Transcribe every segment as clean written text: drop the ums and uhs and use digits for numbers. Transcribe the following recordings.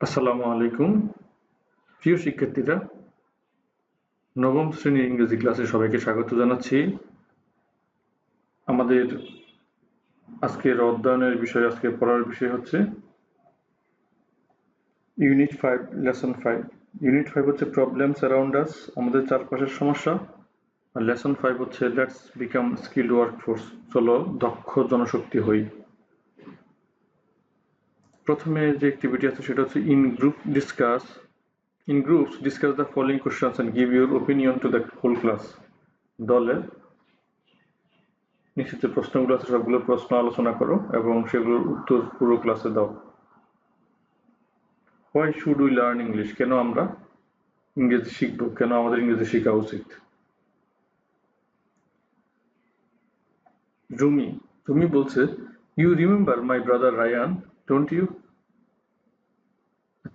আসসালামু আলাইকুম প্রিয় শিক্ষার্থীরা, নবম শ্রেণীর ইংরেজি ক্লাসে সবাইকে স্বাগত জানাচ্ছি। আমাদের আজকের অধ্যয়নের বিষয়, আজকে পড়ার বিষয় হচ্ছে ইউনিট 5 লেসন 5। ইউনিট 5 হচ্ছে প্রবলেমস অ্যারাউন্ড আস, আমাদের চারপাশের সমস্যা। আর লেসন 5 হচ্ছে লেটস বিকাম স্কিলড ওয়ার্কফোর্স, চলো দক্ষ জনশক্তি হই। প্রথমে যে অ্যাক্টিভিটি আছে সেটা হচ্ছে In groups, discuss the following questions and give your opinion to the whole class. দলে নিচে যে প্রশ্নগুলো আছে সবগুলো প্রশ্ন আলোচনা করো এবং সেগুলোর উত্তর পুরো ক্লাসে দাও। Why should we learn English? কেন আমরা ইংরেজি শিখবো? কেন আমাদের ইংরেজি শেখা উচিত? রুমি বলছে, You remember my brother Ryan, don't you?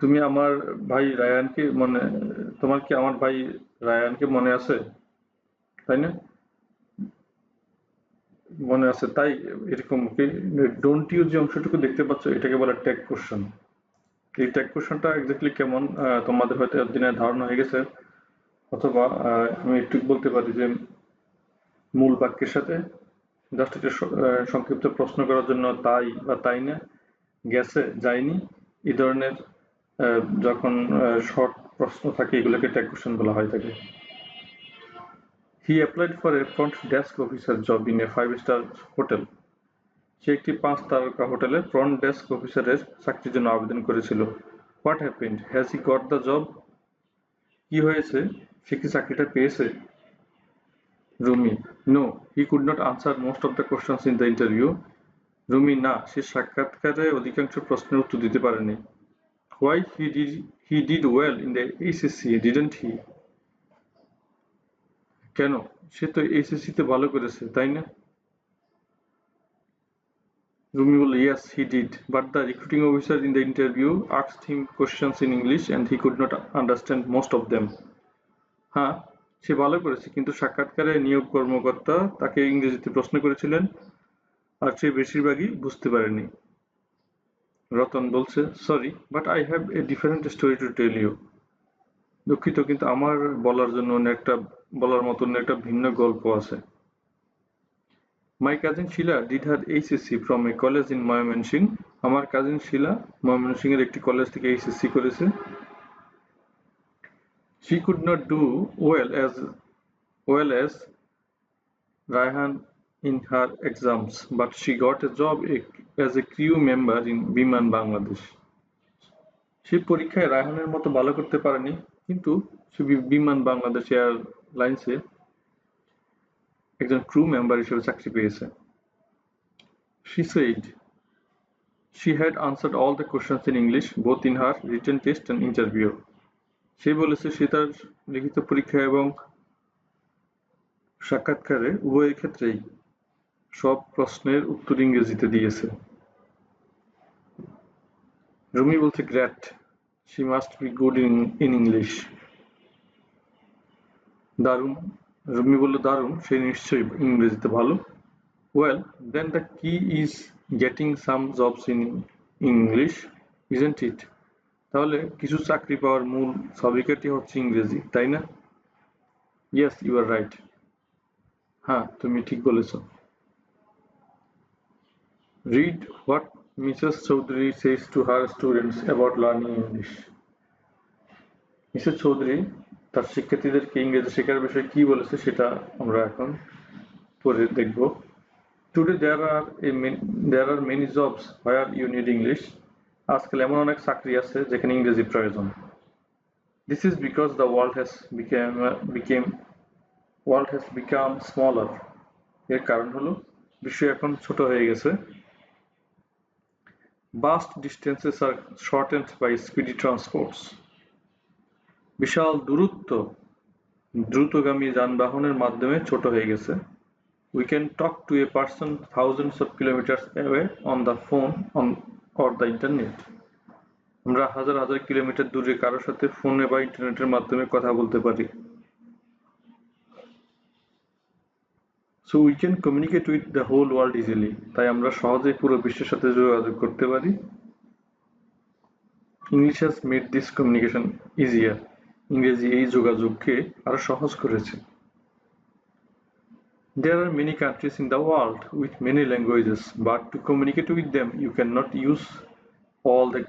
তুমি আমার ভাই রায়ানকে তোমার কি আমার ভাই রায়ানকে মনে আছে, তাই না? মনে আছে, তাই এরকম ডোন্ট ইউ যে অংশটুকু দেখতে পাচ্ছ এটাকে বলে ট্যাগ কোশ্চেন। এই ট্যাগ কোশ্চেনটা এক্স্যাক্টলি কেমন তোমাদের হয়তো একদিনের ধারণা হয়ে গেছে, অথবা আমি একটু বলতে পারি যে মূল বাক্যের সাথে জাস্ট একটা সংক্ষিপ্ত প্রশ্ন করার জন্য তাই বা তাই না, গেছে, যায়নি, এই ধরনের যখন শর্ট প্রশ্ন থাকে এগুলোকে ট্যাগ কোশ্চেন বলা হয় থাকে। He applied for a front desk officer job in a 5-star hotel. সে একটি 5 তারকা হোটেলে ফ্রন্ট ডেস্ক অফিসারের চাকরির জন্য আবেদন করেছিল। What happened? Has he got the job? কি হয়েছে? সে কি চাকরিটা পেয়েছে? Rumi, No, he could not answer most of the questions in the interview. Rumi, না, সে সাক্ষাৎকারে অধিকাংশ প্রশ্নের উত্তর দিতে পারেনি। Why? He did well in the HSC, didn't he? কেন? সে তো HSC তে ভালো করেছে, তাই না? রুমি বলল, Yes, he did, but the recruiting officer in the interview asked him questions in English and he could not understand most of them. হ্যাঁ, সে ভালো করেছে, কিন্তু সাক্ষাৎকারে নিয়োগ কর্মকর্তা তাকে ইংরেজিতে প্রশ্ন করেছিলেন আর সে বেশিরভাগই বুঝতে পারেনি। রতন বলছে, sorry, but I have a different story to tell you. দুঃখিত, কিন্তু আমার বলার মতো একটা ভিন্ন গল্প আছে। My cousin Shila did her HSC from a college in Mymensingh. আমার কাজিন শিলা ময়মনসিং এর একটি কলেজ থেকে এইচএসসি করেছে। She could not do well as Raihan in her exams, but she got a job as a crew member in বিমান বাংলাদেশ। সে পরীক্ষায় রায়হানের মতো ভালো করতে পারেনি, কিন্তু সে বিমান বাংলাদেশ এয়ারলাইন্সে একজন ক্রু মেম্বার হিসেবে চাকরি পেয়েছে। She said she had answered all the questions in English both in her written test and interview. সে বলেছে সে তার লিখিত পরীক্ষা এবং সাক্ষাৎকারে উভয় ক্ষেত্রেই সব প্রশ্নের উত্তর ইংরেজিতে দিয়েছে। রুমি বলছে, great, she must be good in English. দারুণ, রুমি বলল, দারুণ, সে নিশ্চয়ই ইংরেজিতে ভালো। Well, then the key is getting some jobs in English, isn't it? তাহলে কিছু চাকরি পাওয়ার মূল চাবিকাঠি হচ্ছে ইংরেজি, তাই না? Yes, you are right. হ্যাঁ, তুমি ঠিক বলেছ। Read what Mrs. Choudhury says to her students about learning English. Mrs Chowdhury তার শিক্ষার্থীদেরকে ইংরেজি শেখার বিষয়ে কি বলেছে সেটা আমরা এখন পরে দেখব। Today there are many jobs where you need English. আজকাল এমন অনেক চাকরি আছে যেখানে ইংরেজি প্রয়োজন। This is because the world has become smaller. এর কারণ হলো বিশ্ব এখন ছোট হয়ে গেছে। Vast distances are shortened by speedy transports. বিশাল দূরত্ব দ্রুতগামী যানবাহনের মাধ্যমে ছোট হয়ে গেছে। We can talk to a person thousands of kilometers away on the phone or the internet. আমরা হাজার হাজার কিলোমিটার দূরে কারোর সাথে ফোনে বা ইন্টারনেটের মাধ্যমে কথা বলতে পারি। So we can communicate with the whole world easily. তাই আমরা সহজেই পুরো বিশ্বের সাথে যোগাযোগ করতে পারি। English has made this communication easier. ইংরেজি এই যোগাযোগকে আরো সহজ করেছে। There are many countries in the world with many languages, but to communicate with them, you cannot use all the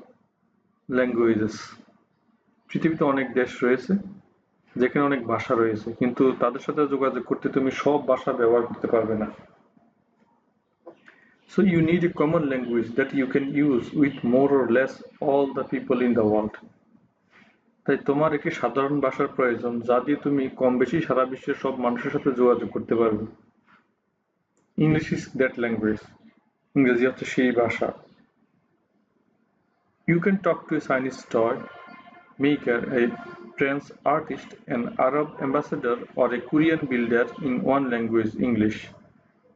languages. পৃথিবীতে অনেক দেশ রয়েছে যেখানে অনেক ভাষা রয়েছে, কিন্তু তাদের সাথে যোগাযোগ করতে তুমি সব ভাষা ব্যবহার করতে পারবে না। So you need a common language that you can use with more or less all the people in the world. তাই তোমার একটি সাধারণ ভাষার প্রয়োজন যা দিয়ে তুমি কম বেশি সারা বিশ্বের সব মানুষের সাথে যোগাযোগ করতে পারবে। English is that language. ইংরেজি হচ্ছে সেই ভাষা। You can talk to a Chinese toy maker, a French artist, an Arab ambassador, or a Korean builder in one language, English.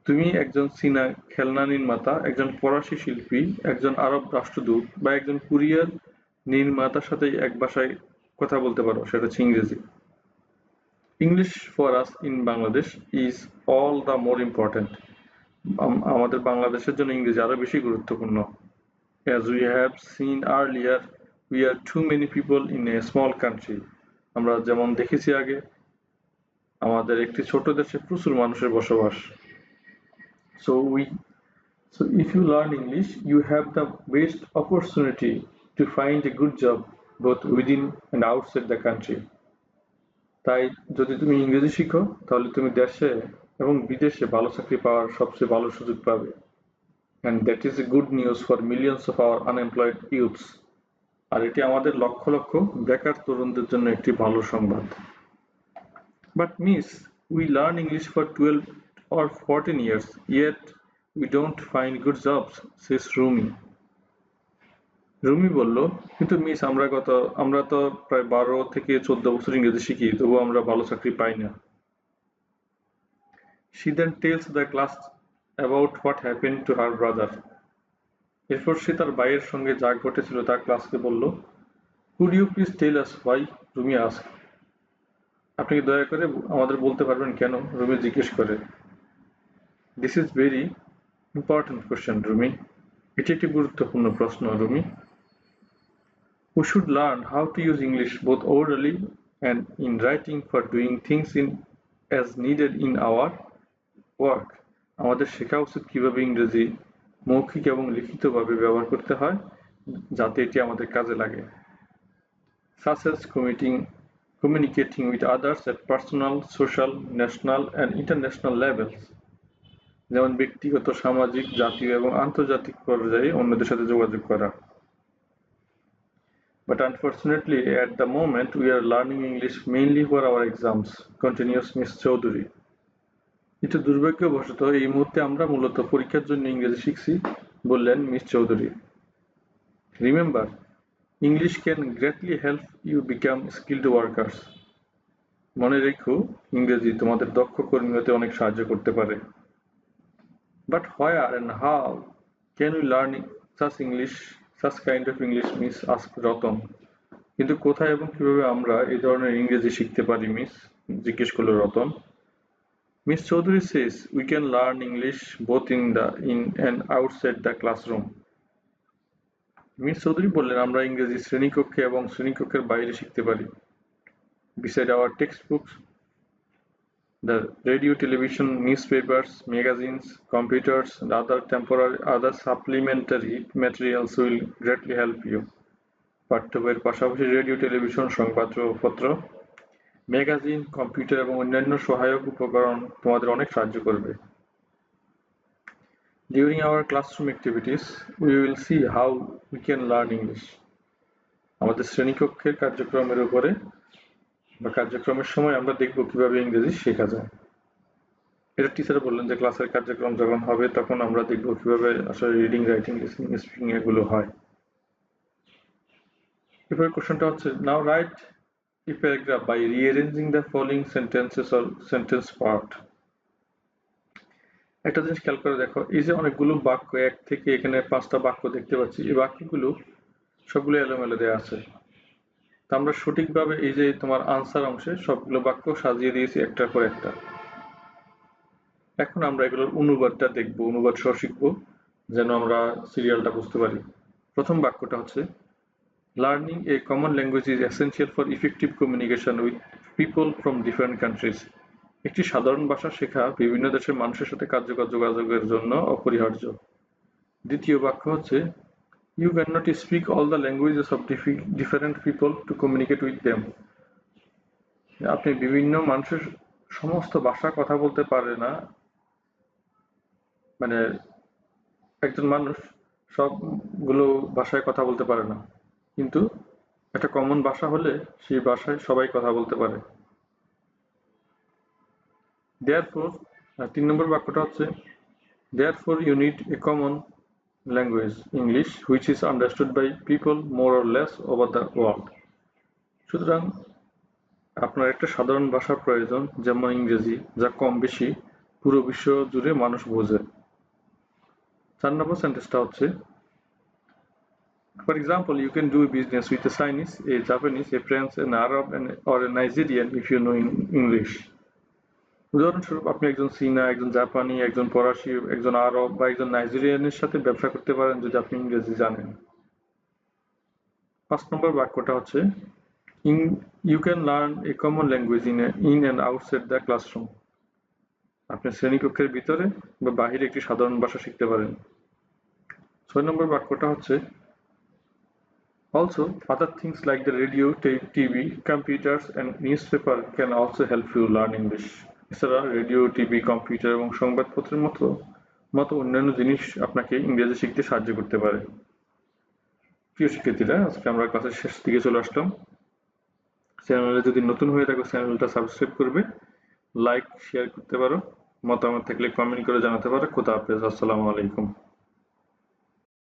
তুমি একজন চীনা খেলনা নির্মাতা, একজন ফরাসি শিল্পী, একজন আরব রাষ্ট্রদূত বা একজন কোরিয়ার নির্মাতার সাথে এক ভাষায় কথা বলতে পারো, সেটা হচ্ছে ইংরেজি। English for us in Bangladesh is all the more important. আমাদের বাংলাদেশের জন্য ইংরেজি আরো বেশি গুরুত্বপূর্ণ। As we have seen earlier, we are too many people in a small country. আমরা যেমন দেখেছি আগে, আমাদের একটি ছোট দেশে প্রচুর মানুষের বসবাস। So if you learn English, you have the best opportunity to find a good job both within and outside the country. তাই যদি তুমি ইংরেজি শিখো তাহলে তুমি দেশে এবং বিদেশে ভালো চাকরি পাওয়ার সবচেয়ে ভালো সুযোগ পাবে। And that is a good news for millions of our unemployed youths. আর এটি আমাদের লক্ষ লক্ষ বেকার তরুণদের জন্য একটি ভালো সংবাদ। But miss, we learn English for 12 or 14 years, yet we don't find good jobs, says Rumi. Rumi বলল, কিন্তু মিস আমরা তো প্রায় 12 থেকে 14 বছর ইংরেজি শিখি, তবুও আমরা ভালো চাকরি পাই না। She then tells the class about what happened to her brother. এরপর সে তার ভাইয়ের সঙ্গে যা ঘটেছিল তা ক্লাসকে বলল। Could you please tell us why? Rumi asked. আপনি কি দয়া করে আমাদের বলতে পারবেন কেন? রুমি জিজ্ঞেস করে। This is very important question, Rumi. এটি একটি গুরুত্বপূর্ণ প্রশ্ন, Rumi. We should learn how to use English both orally and in writing for doing things as needed in our work. আমাদের শেখা উচিত কিভাবে ইংরেজি মৌখিক এবং লিখিতভাবে ব্যবহার করতে হয় যাতে এটি আমাদের কাজে লাগে। Such as communicating with others at personal, social, national and international levels. যেমন ব্যক্তিগত, সামাজিক, জাতীয় এবং আন্তর্জাতিক পর্যায়ে অন্যদের সাথে যোগাযোগ করা। But unfortunately, at the moment, we are learning English mainly for our exams, continues Miss Chowdhury. কিন্তু দুর্ভাগ্যবশত এই মুহূর্তে আমরা মূলত পরীক্ষার জন্য ইংরেজি শিখছি, বললেন miss Chowdhury. Remember, English can greatly help you become skilled workers. মনে রেখো, ইংরেজি তোমাদের দক্ষ কর্মী হতে অনেক সাহায্য করতে পারে। But where and how can we learn such kind of English, Miss asked Ratan. কিন্তু কোথায় এবং কিভাবে আমরা এই ধরনের ইংরেজি শিখতে পারি, মিস? জিজ্ঞেস করল Ratan. Miss Chaudhary says we can learn English both in and outside the classroom. Miss Chowdhury বললেন, আমরা ইংরেজি শ্রেণীকক্ষে এবং শ্রেণীকক্ষের বাইরে শিখতে পারি। Beside our textbooks, the radio, television, newspapers, magazines, computers, and other supplementary materials will greatly help you. পাঠ্য বইয়ের পাশাপাশি রেডিও, টেলিভিশন, সংবাদপত্র, ম্যাগাজিন, কম্পিউটার এবং অন্যান্য সহায়ক উপকরণ তোমাদের অনেক সাহায্য করবে। During our classroom activities, we will see how we can learn English. আমাদের শ্রেণীকক্ষের কার্যক্রমের উপরে বা কার্যক্রমের সময় আমরা দেখব কিভাবে ইংরেজি শেখা যায়। এটা টিচার বললেন যে ক্লাসের কার্যক্রম যখন হবে তখন আমরা দেখব কিভাবে আসলে রিডিং, রাইটিং, লিসনিং, স্পিকিং এগুলো হয়। এরপরে কোশ্চেনটা হচ্ছে, now write a paragraph by rearranging the following sentences or sentence part. একটা জিনিস খেয়াল করে দেখো, এই যে অনেকগুলো বাক্য, এক থেকে এখানে 5টা বাক্য দেখতে পাচ্ছি, এই বাক্যগুলো সবগুলো এলোমেলো দেওয়া আছে। তা আমরা সঠিকভাবে এই যে তোমার আনসার অংশে সবগুলো বাক্য সাজিয়ে দিয়েছি একটার পর একটা। এখন আমরা এগুলোর অনুবাদটা দেখব, অনুবাদ সহ শিখবো যেন আমরা সিরিয়ালটা বুঝতে পারি। প্রথম বাক্যটা হচ্ছে, Learning a common language is essential for effective communication with people from different countries. একটি সাধারণ ভাষা শেখা বিভিন্ন দেশের মানুষের সাথে কার্যকর যোগাযোগের জন্য অপরিহার্য। দ্বিতীয় বাক্য হচ্ছে You cannot speak all the languages of different people to communicate with them. আপনি বিভিন্ন মানুষের সমস্ত ভাষা কথা বলতে পারে না, মানে একজন মানুষ সবগুলো ভাষায় কথা বলতে পারে না, কিন্তু একটা কমন ভাষা হলে সেই ভাষায় সবাই কথা বলতে পারে। Therefore, 3 নম্বর বাক্যটা হচ্ছে Therefore you need a common language, English, which is understood by people more or less over the world. সুতরাং আপনার একটা সাধারণ ভাষার প্রয়োজন, যেমন ইংরেজি, যা কম বেশি পুরো বিশ্ব জুড়ে মানুষ বোঝে। 4 নম্বর সেন্টেন্সটা হচ্ছে For example, you can do business with a Chinese, a Japanese, a French, an Arab, or a Nigerian if you know English. উদাহরণস্বরূপ আপনি একজন চীনা, একজন জাপানি, একজন ফরাসি, একজন আরব বা একজন নাইজেরিয়ানের সাথে ব্যবসা করতে পারেন যদি আপনি ইংরেজি জানেন। 5 নম্বর বাক্যটা হচ্ছে You can learn a common language in and outside the classroom. আপনি শ্রেণীকক্ষের ভিতরে বা বাহিরে একটি সাধারণ ভাষা শিখতে পারেন। 6 নম্বর বাক্যটা হচ্ছে Also, other things like the radio, TV, computers and newspaper can also help you learn English. এছাড়া রেডিও, টিভি, কম্পিউটার এবং সংবাদপত্রের মতো অন্যান্য জিনিস আপনাকে ইংরেজি শিখতে সাহায্য করতে পারে। প্রিয় শিক্ষার্থীরা, আজকে আমরা ক্লাসের শেষ দিকে চলে আসলাম। চ্যানেলে যদি নতুন হয়ে থাকো চ্যানেলটা সাবস্ক্রাইব করবে, লাইক শেয়ার করতে পারো, মতামত থাকলে কমেন্ট করে জানাতে পারো। খোদা হাফেজ, আসসালামু আলাইকুম।